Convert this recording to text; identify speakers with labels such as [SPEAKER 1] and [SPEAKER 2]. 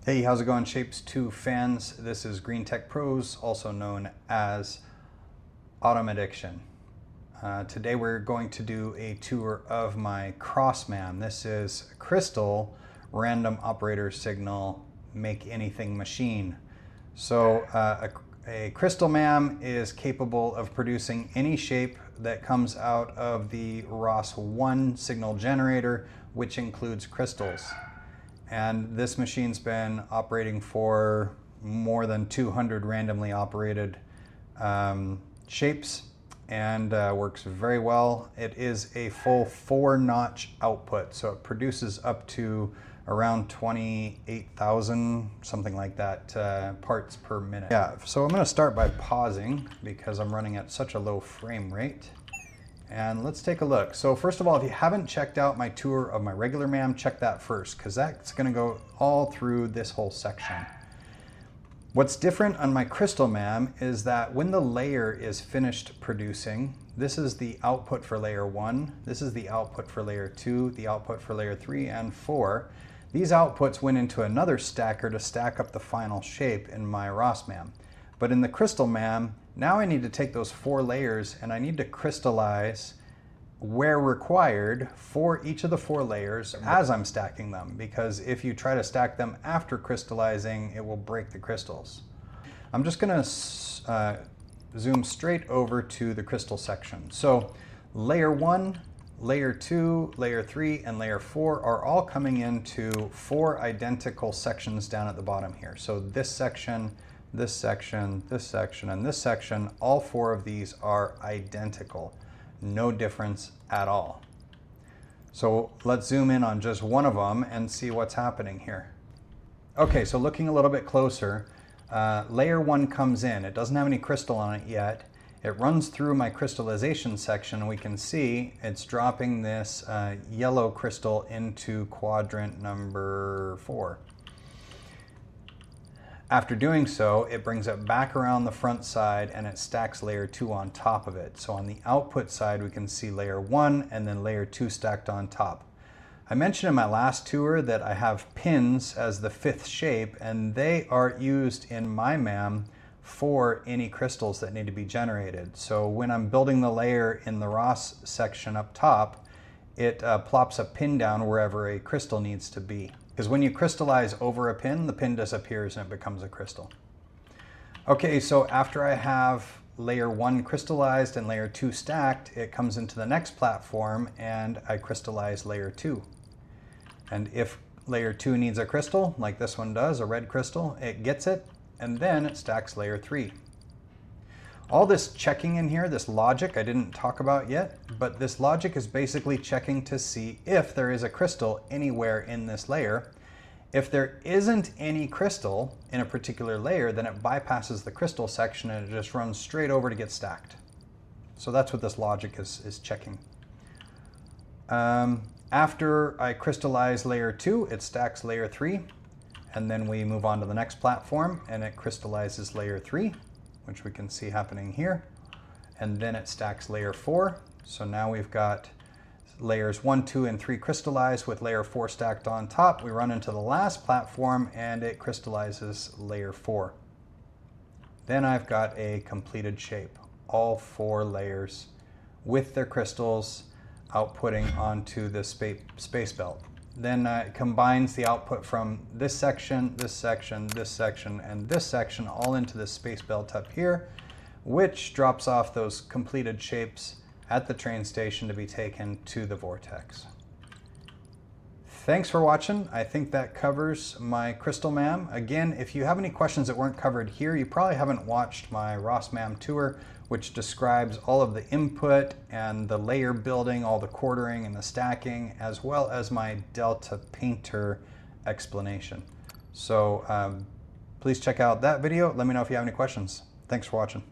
[SPEAKER 1] Hey, how's it going, Shapez 2 fans? This is GreenTechpros, also known as Autumn Addiction. Today we're going to do a tour of my CMAM. This is Crystal Random Operator Signal Make Anything Machine. So a crystal MAM is capable of producing any shape that comes out of the ROS1 signal generator, which includes crystals. And this machine's been operating for more than 200 randomly operated shapes and works very well. It is a full 4-notch output, so it produces up to around 28,000, something like that, parts per minute. Yeah, so I'm going to start by pausing because I'm running at such a low frame rate. And let's take a look. So first of all, if you haven't checked out my tour of my regular MAM, check that first, because that's going to go all through this whole section. What's different on my crystal MAM is that when the layer is finished producing, this is the output for layer 1, this is the output for layer 2, the output for layer 3 and 4. These outputs went into another stacker to stack up the final shape in my ROS MAM. But in the crystal MAM, now I need to take those 4 layers and I need to crystallize where required for each of the 4 layers as I'm stacking them, because if you try to stack them after crystallizing, it will break the crystals. I'm just going to zoom straight over to the crystal section. So layer 1, layer 2, layer 3, and layer 4 are all coming into 4 identical sections down at the bottom here. So this section, this section, this section, and this section, all 4 of these are identical. No difference at all. So let's zoom in on just one of them and see what's happening here. Okay, so looking a little bit closer, layer 1 comes in. It doesn't have any crystal on it yet. It runs through my crystallization section, and we can see it's dropping this yellow crystal into quadrant number 4. After doing so, it brings it back around the front side and it stacks layer 2 on top of it. So on the output side, we can see layer 1 and then layer 2 stacked on top. I mentioned in my last tour that I have pins as the 5th shape, and they are used in my MAM for any crystals that need to be generated. So when I'm building the layer in the ROS section up top, it plops a pin down wherever a crystal needs to be. Because when you crystallize over a pin, the pin disappears and it becomes a crystal. Okay, so after I have layer 1 crystallized and layer 2 stacked, it comes into the next platform and I crystallize layer 2. And if layer 2 needs a crystal, like this one does, a red crystal, it gets it, and then it stacks layer 3. All this checking in here, this logic I didn't talk about yet, but this logic is basically checking to see if there is a crystal anywhere in this layer. If there isn't any crystal in a particular layer, then it bypasses the crystal section and it just runs straight over to get stacked. So that's what this logic is checking. After I crystallize layer 2, it stacks layer 3, and then we move on to the next platform and it crystallizes layer 3. Which we can see happening here. And then it stacks layer 4. So now we've got layers 1, 2, and 3 crystallized with layer 4 stacked on top. We run into the last platform and it crystallizes layer 4. Then I've got a completed shape. All 4 layers with their crystals outputting onto the space belt. Then it combines the output from this section, this section, this section, and this section all into the space belt up here, which drops off those completed shapes at the train station to be taken to the vortex. Thanks for watching. I think that covers my crystal MAM. Again, if you have any questions that weren't covered here, you probably haven't watched my ROS MAM tour, which describes all of the input and the layer building, all the quartering and the stacking, as well as my Delta Painter explanation. So please check out that video. Let me know if you have any questions. Thanks for watching.